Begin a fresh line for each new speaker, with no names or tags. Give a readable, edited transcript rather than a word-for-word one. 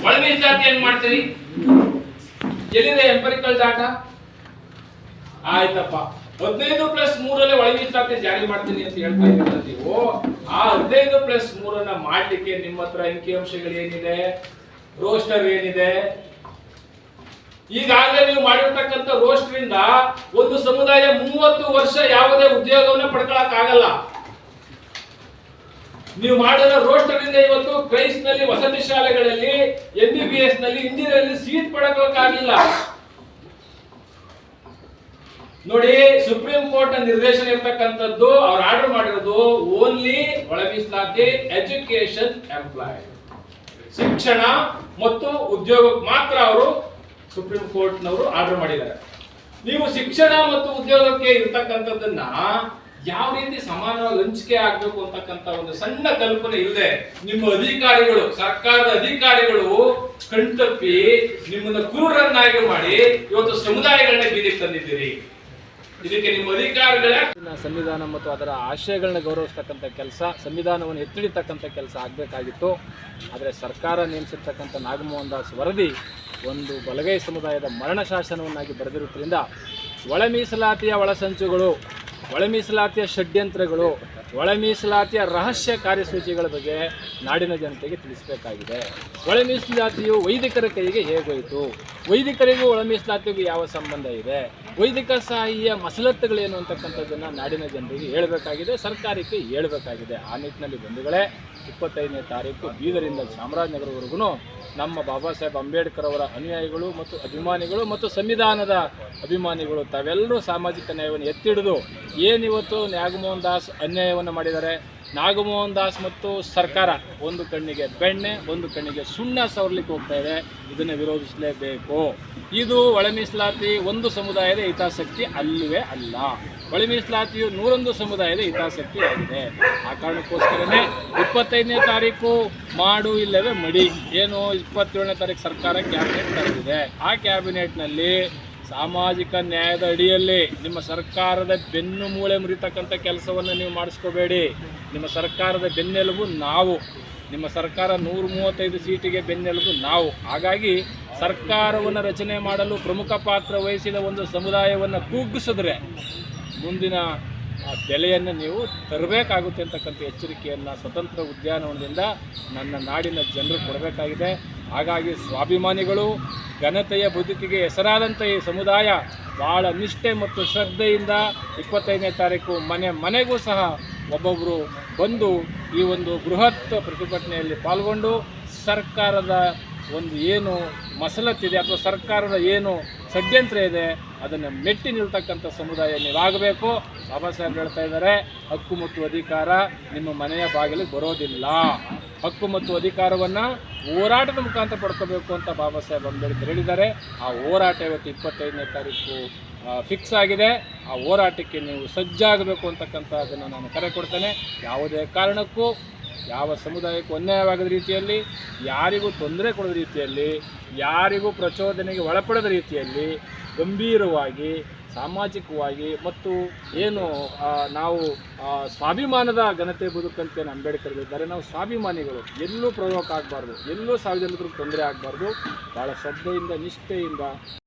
ಒಳ ಮೀಸಲಾತಿ ಏನ್ ಮಾಡ್ತೀರಿ? ಎಲ್ಲಿದೆ ಎಂಪರಿಕಲ್ ಡಾಟಾ? ಆಯ್ತಪ್ಪ, 15+3 ಒಳ ಮೀಸಲಾತಿ ಜಾರಿ ಮಾಡ್ತೀನಿ ಅಂತ ಹೇಳ್ತಾ ಇದ್ದೀರಲ್ಲ ನೀವು. ಆ 15+3 ಮಾಡ್ಲಿಕ್ಕೆ ನಿಮ್ಮ ಹತ್ರ ಅಂಕಿಅಂಶಗಳು ಏನಿದೆ, ರೋಸ್ಟರ್ ಏನಿದೆ? ಈಗಾಗಲೇ ನೀವು ಮಾಡಿರ್ತಕ್ಕಂಥ ರೋಸ್ಟರ್ ಇಂದ ಒಂದು ಸಮುದಾಯ 30 ವರ್ಷ ಯಾವುದೇ ಉದ್ಯೋಗವನ್ನು ಪಡ್ಕೊಳಕ್ ಆಗಲ್ಲ. ನೀವು ಮಾಡಿದ ರೋಸ್ಟರ್ ಇಂದ ಇವತ್ತು ಕ್ರೈಸ್ಟ್ ನಲ್ಲಿ, ವಸತಿ ಶಾಲೆಗಳಲ್ಲಿ, MBBS ನಲ್ಲಿ, ಇಂಜಿನಿಯರಿಂಗ್ ಸೀಟ್ ಪಡ್ಕೊಳಕ್ಕಾಗಿಲ್ಲ. ನೋಡಿ, ಸುಪ್ರೀಂ ಕೋರ್ಟ್ ನಿರ್ದೇಶನ ಇರ್ತಕ್ಕಂಥದ್ದು, ಅವ್ರು ಆರ್ಡರ್ ಮಾಡಿರೋದು ಓನ್ಲಿ ಒಳ ಮೀಸಲಾತಿ ಎಜುಕೇಶನ್ ಎಂಪ್ಲಾಯ್, ಶಿಕ್ಷಣ ಮತ್ತು ಉದ್ಯೋಗಕ್ಕೆ ಮಾತ್ರ ಅವರು ಸುಪ್ರೀಂ ಕೋರ್ಟ್ ನವರು ಆರ್ಡರ್ ಮಾಡಿದ್ದಾರೆ. ನೀವು ಶಿಕ್ಷಣ ಮತ್ತು ಉದ್ಯೋಗಕ್ಕೆ ಇರ್ತಕ್ಕಂಥದ್ದನ್ನ ಯಾವ ರೀತಿ ಸಮಾನವಾಗಿ ಹಂಚಿಕೆ ಆಗ್ಬೇಕು ಅಂತಕ್ಕಂಥ ಒಂದು ಸಣ್ಣ ಕಲ್ಪನೆ ಇಲ್ಲದೆ ನಿಮ್ಮ ಅಧಿಕಾರಿಗಳು, ಸರ್ಕಾರದ ಅಧಿಕಾರಿಗಳು ಕಣ್ತಪ್ಪಿ ನಿಮ್ಮನ್ನ ಕುರುಡರನ್ನಾಗಿ ಮಾಡಿ ಇವತ್ತು ಸಮುದಾಯಗಳನ್ನ ಬೀದಿಗೆ ತಂದಿದ್ದೀರಿ. ಇದಕ್ಕೆ ನಿಮ್ಮ ಅಧಿಕಾರಿಗಳ
ಸಂವಿಧಾನ ಮತ್ತು ಅದರ ಆಶಯಗಳನ್ನ ಗೌರವಿಸ್ತಕ್ಕಂಥ ಕೆಲಸ, ಸಂವಿಧಾನವನ್ನು ಎತ್ತಿಡಿತಕ್ಕಂಥ ಕೆಲಸ ಆಗಬೇಕಾಗಿತ್ತು. ಆದರೆ ಸರ್ಕಾರ ನೇಮಿಸಿರ್ತಕ್ಕಂಥ ನಾಗಮೋಹನ್ ದಾಸ್ ವರದಿ ಒಂದು ಬಲಗೈ ಸಮುದಾಯದ ಮರಣ ಶಾಸನವನ್ನಾಗಿ ಬರೆದಿರುವುದರಿಂದ ಒಳ ಮೀಸಲಾತಿಯ ಒಳಸಂಚುಗಳು, ಒಳ ಮೀಸಲಾತಿಯ ಷಡ್ಯಂತ್ರಗಳು, ಒಳ ಮೀಸಲಾತಿಯ ರಹಸ್ಯ ಕಾರ್ಯಸೂಚಿಗಳ ಬಗ್ಗೆ ನಾಡಿನ ಜನತೆಗೆ ತಿಳಿಸಬೇಕಾಗಿದೆ. ಒಳ ಮೀಸಲಾತಿಯು ವೈದಿಕರ ಕೈಗೆ ಹೇಗೋಯಿತು, ವೈದಿಕರಿಗೂ ಒಳ ಮೀಸಲಾತಿಗೂ ಯಾವ ಸಂಬಂಧ ಇದೆ, ವೈದಿಕ ಸಾಹಿಯ ಮಸಲತ್ತುಗಳೇನು ಅಂತಕ್ಕಂಥದ್ದನ್ನು ನಾಡಿನ ಜನರಿಗೆ ಹೇಳಬೇಕಾಗಿದೆ, ಸರ್ಕಾರಕ್ಕೆ ಹೇಳಬೇಕಾಗಿದೆ. ಆ ನಿಟ್ಟಿನಲ್ಲಿ ಬಂಧುಗಳೇ, 25ನೇ ತಾರೀಕು ಬೀದರಿಂದ ಚಾಮರಾಜನಗರವರೆಗೂ ನಮ್ಮ ಬಾಬಾ ಸಾಹೇಬ್ ಅಂಬೇಡ್ಕರ್ ಅವರ ಅನುಯಾಯಿಗಳು ಮತ್ತು ಅಭಿಮಾನಿಗಳು ಮತ್ತು ಸಂವಿಧಾನದ ಅಭಿಮಾನಿಗಳು ತಾವೆಲ್ಲರೂ ಸಾಮಾಜಿಕ ನ್ಯಾಯವನ್ನು ಎತ್ತಿಡಿದು ಏನಿವತ್ತು ನಾಗಮೋಹನ್ ದಾಸ್ ಅನ್ಯಾಯವನ್ನು ಮಾಡಿದ್ದಾರೆ, ನಾಗಮೋಹನ್ ದಾಸ್ ಮತ್ತು ಸರ್ಕಾರ ಒಂದು ಕಣ್ಣಿಗೆ ಬೆಣ್ಣೆ ಒಂದು ಕಣ್ಣಿಗೆ ಸುಣ್ಣ ಸವರ್ಲಿಕ್ಕೆ ಹೋಗ್ತಾ ಇದೆ, ಇದನ್ನು ವಿರೋಧಿಸಲೇಬೇಕು. ಇದು ಒಳ ಮೀಸಲಾತಿ ಒಂದು ಸಮುದಾಯದ ಹಿತಾಸಕ್ತಿ ಅಲ್ಲವೇ ಅಲ್ಲ. ಒಳ ಮೀಸಲಾತಿಯು 101 ಸಮುದಾಯದ ಹಿತಾಸಕ್ತಿ ಆಗಿದೆ. ಆ ಕಾರಣಕ್ಕೋಸ್ಕರನೇ 25ನೇ ತಾರೀಕು ಮಾಡು ಇಲ್ಲವೇ ಮಡಿ, ಏನು 27ನೇ ತಾರೀಕು ಸರ್ಕಾರ ಕ್ಯಾಬಿನೆಟ್ ಕರೆದಿದೆ. ಆ ಕ್ಯಾಬಿನೆಟ್ನಲ್ಲಿ ಸಾಮಾಜಿಕ ನ್ಯಾಯದ ಅಡಿಯಲ್ಲಿ ನಿಮ್ಮ ಸರ್ಕಾರದ ಬೆನ್ನು ಮೂಳೆ ಮುರಿತಕ್ಕಂಥ ಕೆಲಸವನ್ನು ನೀವು ಮಾಡಿಸ್ಕೋಬೇಡಿ. ನಿಮ್ಮ ಸರ್ಕಾರದ ಬೆನ್ನೆಲುಬು ನಾವು, ನಿಮ್ಮ ಸರ್ಕಾರ 135 ಸೀಟಿಗೆ ಬೆನ್ನೆಲುಬು ನಾವು. ಹಾಗಾಗಿ ಸರ್ಕಾರವನ್ನು ರಚನೆ ಮಾಡಲು ಪ್ರಮುಖ ಪಾತ್ರ ವಹಿಸಿದ ಒಂದು ಸಮುದಾಯವನ್ನು ಕುಗ್ಗಿಸಿದ್ರೆ ಮುಂದಿನ ಬೆಲೆಯನ್ನು ನೀವು ತರಬೇಕಾಗುತ್ತೆ ಅಂತಕ್ಕಂಥ ಎಚ್ಚರಿಕೆಯನ್ನು ಸ್ವತಂತ್ರ ಉದ್ಯಾನವನದಿಂದ ನನ್ನ ನಾಡಿನ ಜನರು ಕೊಡಬೇಕಾಗಿದೆ. ಹಾಗಾಗಿ ಸ್ವಾಭಿಮಾನಿಗಳು, ಘನತೆಯ ಬದುಕಿಗೆ ಹೆಸರಾದಂಥ ಈ ಸಮುದಾಯ ಭಾಳ ನಿಷ್ಠೆ ಮತ್ತು ಶ್ರದ್ಧೆಯಿಂದ 25ನೇ ತಾರೀಕು ಮನೆಗೂ ಸಹ ಒಬ್ಬೊಬ್ಬರು ಬಂದು ಈ ಒಂದು ಬೃಹತ್ ಪ್ರತಿಭಟನೆಯಲ್ಲಿ ಪಾಲ್ಗೊಂಡು ಸರ್ಕಾರದ ಒಂದು ಏನು ಮಸಲತ್ತಿದೆ ಅಥವಾ ಸರ್ಕಾರದ ಏನು ಷಡ್ಯಂತ್ರ ಇದೆ ಅದನ್ನು ಮೆಟ್ಟಿ ನಿಲ್ತಕ್ಕಂಥ ಸಮುದಾಯ ನೀವಾಗಬೇಕು. ಬಾಬಾ ಸಾಹೇಬ್ ಹೇಳ್ತಾ ಇದ್ದಾರೆ, ಹಕ್ಕು ಮತ್ತು ಅಧಿಕಾರ ನಿಮ್ಮ ಮನೆಯ ಬಾಗಿಲಿಗೆ ಬರೋದಿಲ್ಲ. ಹಕ್ಕು ಮತ್ತು ಅಧಿಕಾರವನ್ನು ಹೋರಾಟದ ಮುಖಾಂತರ ಪಡ್ಕೋಬೇಕು ಅಂತ ಬಾಬಾ ಸಾಹೇಬ್ ಅಂಬೇಡ್ಕರ್ ಹೇಳಿದ್ದಾರೆ. ಆ ಹೋರಾಟ ಇವತ್ತು 25ನೇ ತಾರೀಕು ಫಿಕ್ಸ್ ಆಗಿದೆ. ಆ ಹೋರಾಟಕ್ಕೆ ನೀವು ಸಜ್ಜಾಗಬೇಕು ಅಂತಕ್ಕಂಥದ್ದನ್ನು ನಾನು ಕರೆ ಕೊಡ್ತೇನೆ. ಯಾವುದೇ ಕಾರಣಕ್ಕೂ ಯಾವ ಸಮುದಾಯಕ್ಕೂ ಅನ್ಯಾಯವಾಗದ ರೀತಿಯಲ್ಲಿ, ಯಾರಿಗೂ ತೊಂದರೆ ಕೊಡದ ರೀತಿಯಲ್ಲಿ, ಯಾರಿಗೂ ಪ್ರಚೋದನೆಗೆ ಒಳಪಡದ ರೀತಿಯಲ್ಲಿ ಗಂಭೀರವಾಗಿ ಸಾಮಾಜಿಕವಾಗಿ ಮತ್ತು ಏನು ನಾವು ಸ್ವಾಭಿಮಾನದ ಘನತೆ ಬದುಕಂತೇನು ಅಂಬೇಡ್ಕರ್ ಇದ್ದಾರೆ. ನಾವು ಸ್ವಾಭಿಮಾನಿಗಳು, ಎಲ್ಲೂ ಪ್ರಯೋಗ ಆಗಬಾರ್ದು, ಎಲ್ಲೂ ಸಾರ್ವಜನಿಕರಿಗೆ ತೊಂದರೆ ಆಗಬಾರ್ದು. ಭಾಳ ಶ್ರದ್ಧೆಯಿಂದ ನಿಷ್ಠೆಯಿಂದ